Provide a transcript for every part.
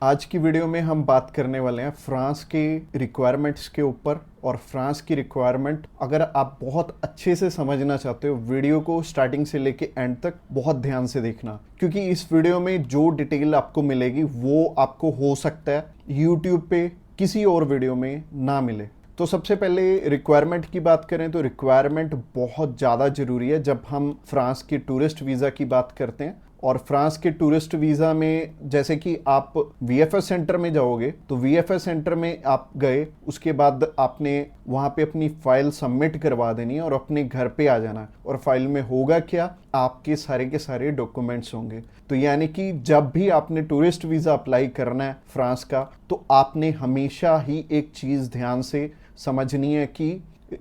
आज की वीडियो में हम बात करने वाले हैं फ्रांस के रिक्वायरमेंट्स के ऊपर। और फ्रांस की रिक्वायरमेंट अगर आप बहुत अच्छे से समझना चाहते हो, वीडियो को स्टार्टिंग से लेके एंड तक बहुत ध्यान से देखना, क्योंकि इस वीडियो में जो डिटेल आपको मिलेगी वो आपको हो सकता है यूट्यूब पे किसी और वीडियो में ना मिले। तो सबसे पहले रिक्वायरमेंट की बात करें तो रिक्वायरमेंट बहुत ज़्यादा ज़रूरी है जब हम फ्रांस के टूरिस्ट वीज़ा की बात करते हैं। और फ्रांस के टूरिस्ट वीज़ा में जैसे कि आप वीएफएस सेंटर में जाओगे तो वीएफएस सेंटर में आप गए, उसके बाद आपने वहाँ पे अपनी फ़ाइल सबमिट करवा देनी है और अपने घर पे आ जाना है। और फाइल में होगा क्या, आपके सारे के सारे डॉक्यूमेंट्स होंगे। तो यानी कि जब भी आपने टूरिस्ट वीज़ा अप्लाई करना है फ्रांस का, तो आपने हमेशा ही एक चीज़ ध्यान से समझनी है कि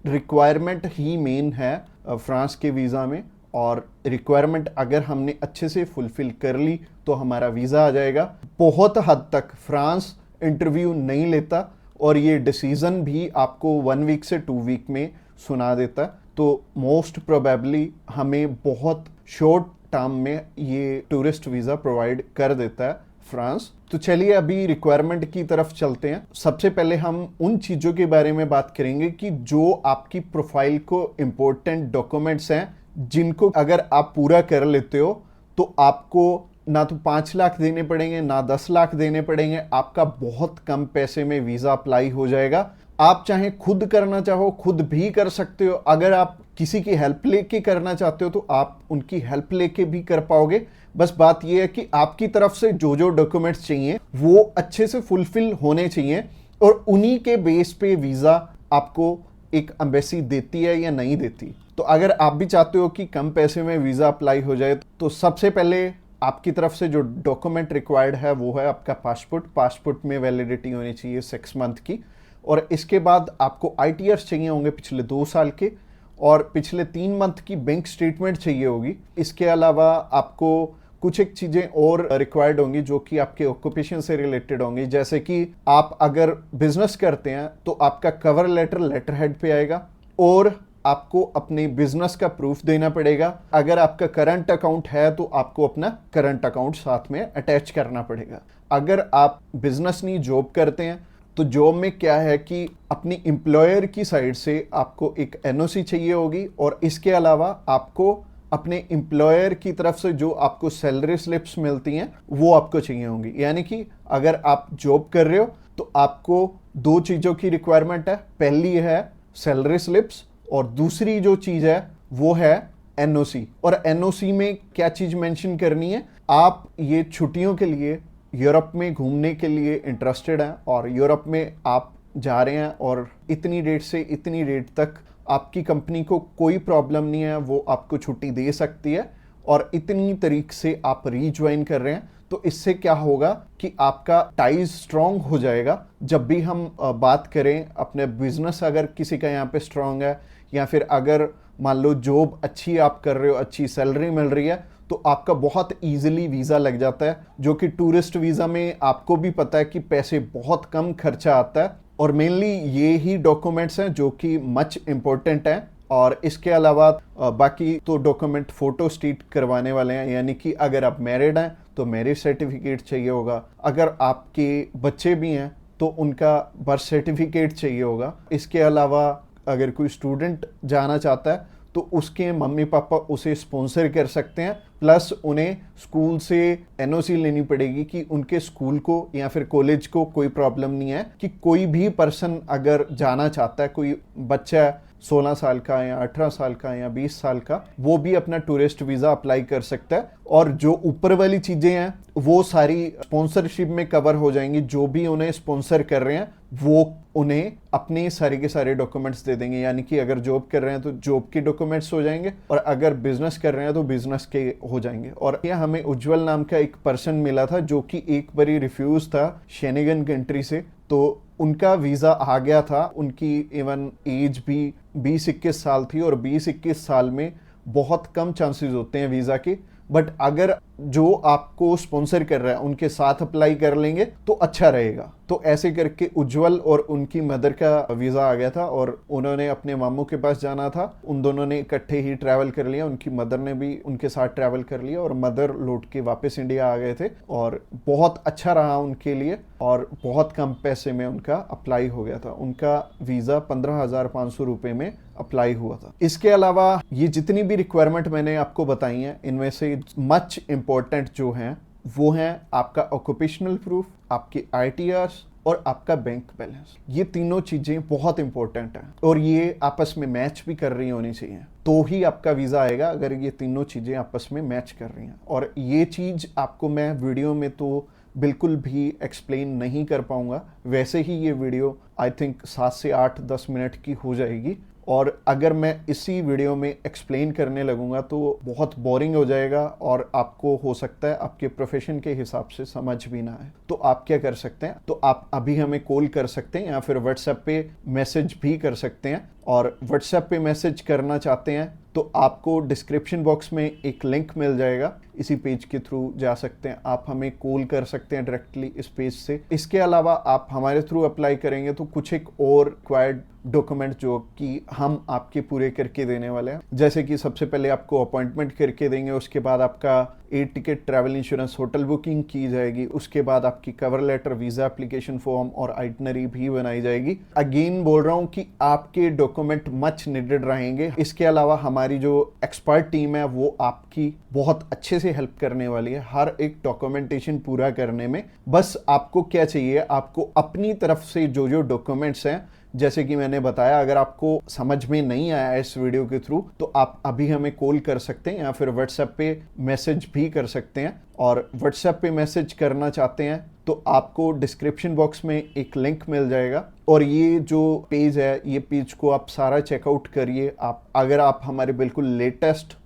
रिक्वायरमेंट ही मेन है फ्रांस के वीज़ा में। और रिक्वायरमेंट अगर हमने अच्छे से फुलफिल कर ली तो हमारा वीज़ा आ जाएगा। बहुत हद तक फ्रांस इंटरव्यू नहीं लेता और ये डिसीज़न भी आपको 1 वीक से 2 वीक में सुना देता। तो मोस्ट प्रोबेबली हमें बहुत शॉर्ट टर्म में ये टूरिस्ट वीज़ा प्रोवाइड कर देता है फ्रांस। तो चलिए अभी रिक्वायरमेंट की तरफ चलते हैं। सबसे पहले हम उन चीज़ों के बारे में बात करेंगे कि जो आपकी प्रोफाइल को इम्पोर्टेंट डॉक्यूमेंट्स हैं, जिनको अगर आप पूरा कर लेते हो तो आपको ना तो 5 लाख देने पड़ेंगे ना 10 लाख देने पड़ेंगे, आपका बहुत कम पैसे में वीज़ा अप्लाई हो जाएगा। आप चाहे खुद करना चाहो खुद भी कर सकते हो, अगर आप किसी की हेल्प लेके करना चाहते हो तो आप उनकी हेल्प लेके भी कर पाओगे। बस बात यह है कि आपकी तरफ से जो जो डॉक्यूमेंट्स चाहिए वो अच्छे से फुलफिल होने चाहिए और उन्हीं के बेस पे वीज़ा आपको एक एम्बेसी देती है या नहीं देती। तो अगर आप भी चाहते हो कि कम पैसे में वीज़ा अप्लाई हो जाए तो सबसे पहले आपकी तरफ से जो डॉक्यूमेंट रिक्वायर्ड है वो है आपका पासपोर्ट में वैलिडिटी होनी चाहिए 6 मंथ की। और इसके बाद आपको आईटीआर चाहिए होंगे पिछले 2 साल के, और पिछले 3 मंथ की बैंक स्टेटमेंट चाहिए होगी। इसके अलावा आपको कुछ एक चीज़ें और रिक्वायर्ड होंगी जो कि आपके ऑक्यूपेशन से रिलेटेड होंगी। जैसे कि आप अगर बिजनेस करते हैं तो आपका कवर लेटर हेड पे आएगा और आपको अपने बिजनेस का प्रूफ देना पड़ेगा। अगर आपका करंट अकाउंट है तो आपको अपना करंट अकाउंट साथ में अटैच करना पड़ेगा। अगर आप बिजनेस नहीं जॉब करते हैं तो जॉब में क्या है कि अपनी एम्प्लॉयर की साइड से आपको एक एनओसी चाहिए होगी, और इसके अलावा आपको अपने एम्प्लॉयर की तरफ से जो आपको सैलरी स्लिप्स मिलती हैं वो आपको चाहिए होंगी। यानी कि अगर आप जॉब कर रहे हो तो आपको 2 चीज़ों की रिक्वायरमेंट है। पहली है सैलरी स्लिप्स और दूसरी जो चीज़ है वो है एनओसी। और एनओसी में क्या चीज़ मेंशन करनी है, आप ये छुट्टियों के लिए यूरोप में घूमने के लिए इंटरेस्टेड हैं और यूरोप में आप जा रहे हैं और इतनी डेट से इतनी डेट तक आपकी कंपनी को कोई प्रॉब्लम नहीं है, वो आपको छुट्टी दे सकती है, और इतनी तारीख से आप रीज्वाइन कर रहे हैं। तो इससे क्या होगा कि आपका टाइज स्ट्रांग हो जाएगा। जब भी हम बात करें अपने बिजनेस, अगर किसी का यहाँ पे स्ट्रांग है या फिर अगर मान लो जॉब अच्छी आप कर रहे हो, अच्छी सैलरी मिल रही है, तो आपका बहुत इजीली वीज़ा लग जाता है। जो कि टूरिस्ट वीज़ा में आपको भी पता है कि पैसे बहुत कम खर्चा आता है, और मेनली ये ही डॉक्यूमेंट्स हैं जो कि मच इम्पोर्टेंट हैं। और इसके अलावा बाकी तो डॉक्यूमेंट फोटो स्टेट करवाने वाले हैं, यानी कि अगर आप मैरिड हैं तो मैरिज सर्टिफिकेट चाहिए होगा, अगर आपके बच्चे भी हैं तो उनका बर्थ सर्टिफिकेट चाहिए होगा। इसके अलावा अगर कोई स्टूडेंट जाना चाहता है तो उसके मम्मी पापा उसे स्पॉन्सर कर सकते हैं, प्लस उन्हें स्कूल से एनओसी लेनी पड़ेगी कि उनके स्कूल को या फिर कॉलेज को कोई प्रॉब्लम नहीं है कि कोई भी पर्सन अगर जाना चाहता है, कोई बच्चा 16 साल का या 18 साल का या 20 साल का, वो भी अपना टूरिस्ट वीज़ा अप्लाई कर सकता है। और जो ऊपर वाली चीज़ें हैं वो सारी स्पॉन्सरशिप में कवर हो जाएंगी। जो भी उन्हें स्पॉन्सर कर रहे हैं वो उन्हें अपने सारे के सारे डॉक्यूमेंट्स दे देंगे। यानी कि अगर जॉब कर रहे हैं तो जॉब के डॉक्यूमेंट्स हो जाएंगे, और अगर बिजनेस कर रहे हैं तो बिजनेस के हो जाएंगे। और यह हमें उज्जवल नाम का एक पर्सन मिला था जो कि एक बारी रिफ्यूज था शेनेगन कंट्री से, तो उनका वीज़ा आ गया था। उनकी इवन एज भी 20-21 साल थी, और 20-21 साल में बहुत कम चांसेस होते हैं वीज़ा के। बट अगर जो आपको स्पॉन्सर कर रहा है उनके साथ अप्लाई कर लेंगे तो अच्छा रहेगा। तो ऐसे करके उज्जवल और उनकी मदर का वीज़ा आ गया था और उन्होंने अपने मामू के पास जाना था। उन दोनों ने इकट्ठे ही ट्रैवल कर लिया, उनकी मदर ने भी उनके साथ ट्रैवल कर लिया और मदर लौट के वापस इंडिया आ गए थे और बहुत अच्छा रहा उनके लिए और बहुत कम पैसे में उनका अप्लाई हो गया था। उनका वीज़ा 15,500 रुपये में अप्लाई हुआ था। इसके अलावा ये जितनी भी रिक्वायरमेंट मैंने आपको बताई हैं, इनमें से मच इम्पोर्टेंट जो हैं वो हैं आपका ऑक्यूपेशनल प्रूफ, आपकी ITRs और आपका बैंक बैलेंस। ये तीनों चीज़ें बहुत इंपॉर्टेंट हैं और ये आपस में मैच भी कर रही होनी चाहिए, तो ही आपका वीज़ा आएगा अगर ये तीनों चीज़ें आपस में मैच कर रही हैं। और ये चीज़ आपको मैं वीडियो में तो बिल्कुल भी एक्सप्लेन नहीं कर पाऊंगा, वैसे ही ये वीडियो आई थिंक 7 से 8-10 मिनट की हो जाएगी और अगर मैं इसी वीडियो में एक्सप्लेन करने लगूंगा तो बहुत बोरिंग हो जाएगा और आपको हो सकता है आपके प्रोफेशन के हिसाब से समझ भी ना आए। तो आप क्या कर सकते हैं, तो आप अभी हमें कॉल कर सकते हैं या फिर व्हाट्सएप पे मैसेज भी कर सकते हैं। और व्हाट्सएप पे मैसेज करना चाहते हैं तो आपको डिस्क्रिप्शन बॉक्स में एक लिंक मिल जाएगा, इसी पेज के थ्रू जा सकते हैं। आप हमें कॉल कर सकते हैं डायरेक्टली इस पेज से। इसके अलावा आप हमारे थ्रू अप्लाई करेंगे तो कुछ एक और रिक्वायर्ड डॉक्यूमेंट जो कि हम आपके पूरे करके देने वाले हैं, जैसे कि सबसे पहले आपको अपॉइंटमेंट करके देंगे, उसके बाद आपका air ticket, travel insurance, hotel booking की जाएगी, उसके बाद आपकी cover letter, visa application form और आइटनरी भी बनाई जाएगी। अगेन बोल रहा हूँ कि आपके डॉक्यूमेंट मच नीडेड रहेंगे। इसके अलावा हमारी जो एक्सपर्ट टीम है वो आपकी बहुत अच्छे से हेल्प करने वाली है हर एक डॉक्यूमेंटेशन पूरा करने में। बस आपको क्या चाहिए, आपको अपनी तरफ से जो जो डॉक्यूमेंट्स हैं, जैसे कि मैंने बताया, अगर आपको समझ में नहीं आया इस वीडियो के थ्रू तो आप अभी हमें कॉल कर सकते हैं या फिर व्हाट्सएप पे मैसेज भी कर सकते हैं। और व्हाट्सएप पे मैसेज करना चाहते हैं तो आपको डिस्क्रिप्शन बॉक्स में एक लिंक मिल जाएगा और ये जो पेज है, ये पेज को आप सारा चेकआउट करिए। अगर आप हमारे बिल्कुल लेटेस्ट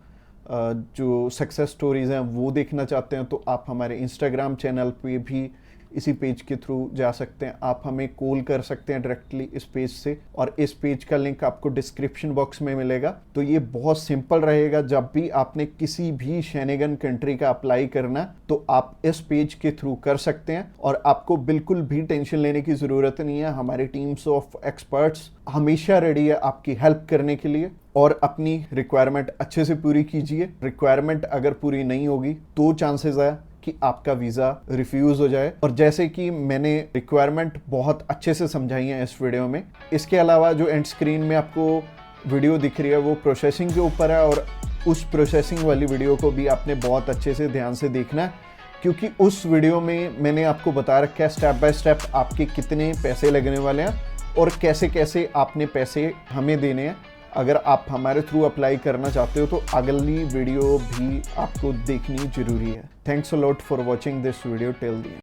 जो सक्सेस स्टोरीज हैं वो देखना चाहते हैं तो आप हमारे इंस्टाग्राम चैनल पे भी इसी पेज के थ्रू जा सकते हैं। आप हमें कॉल कर सकते हैं डायरेक्टली इस पेज से और इस पेज का लिंक आपको डिस्क्रिप्शन बॉक्स में मिलेगा। तो ये बहुत सिंपल रहेगा, जब भी आपने किसी भी शेनेगन कंट्री का अप्लाई करना तो आप इस पेज के थ्रू कर सकते हैं और आपको बिल्कुल भी टेंशन लेने की ज़रूरत नहीं है। हमारी टीम्स ऑफ एक्सपर्ट्स हमेशा रेडी है आपकी हेल्प करने के लिए। और अपनी रिक्वायरमेंट अच्छे से पूरी कीजिए। रिक्वायरमेंट अगर पूरी नहीं होगी तो चांसेस है कि आपका वीज़ा रिफ्यूज़ हो जाए। और जैसे कि मैंने रिक्वायरमेंट बहुत अच्छे से समझाई है इस वीडियो में। इसके अलावा जो एंड स्क्रीन में आपको वीडियो दिख रही है वो प्रोसेसिंग के ऊपर है और उस प्रोसेसिंग वाली वीडियो को भी आपने बहुत अच्छे से ध्यान से देखना है, क्योंकि उस वीडियो में मैंने आपको बता रखा है स्टेप बाय स्टेप आपके कितने पैसे लगने वाले हैं और कैसे कैसे आपने पैसे हमें देने हैं। अगर आप हमारे थ्रू अप्लाई करना चाहते हो तो अगली वीडियो भी आपको देखनी जरूरी है। Thanks a lot for watching this video till the end.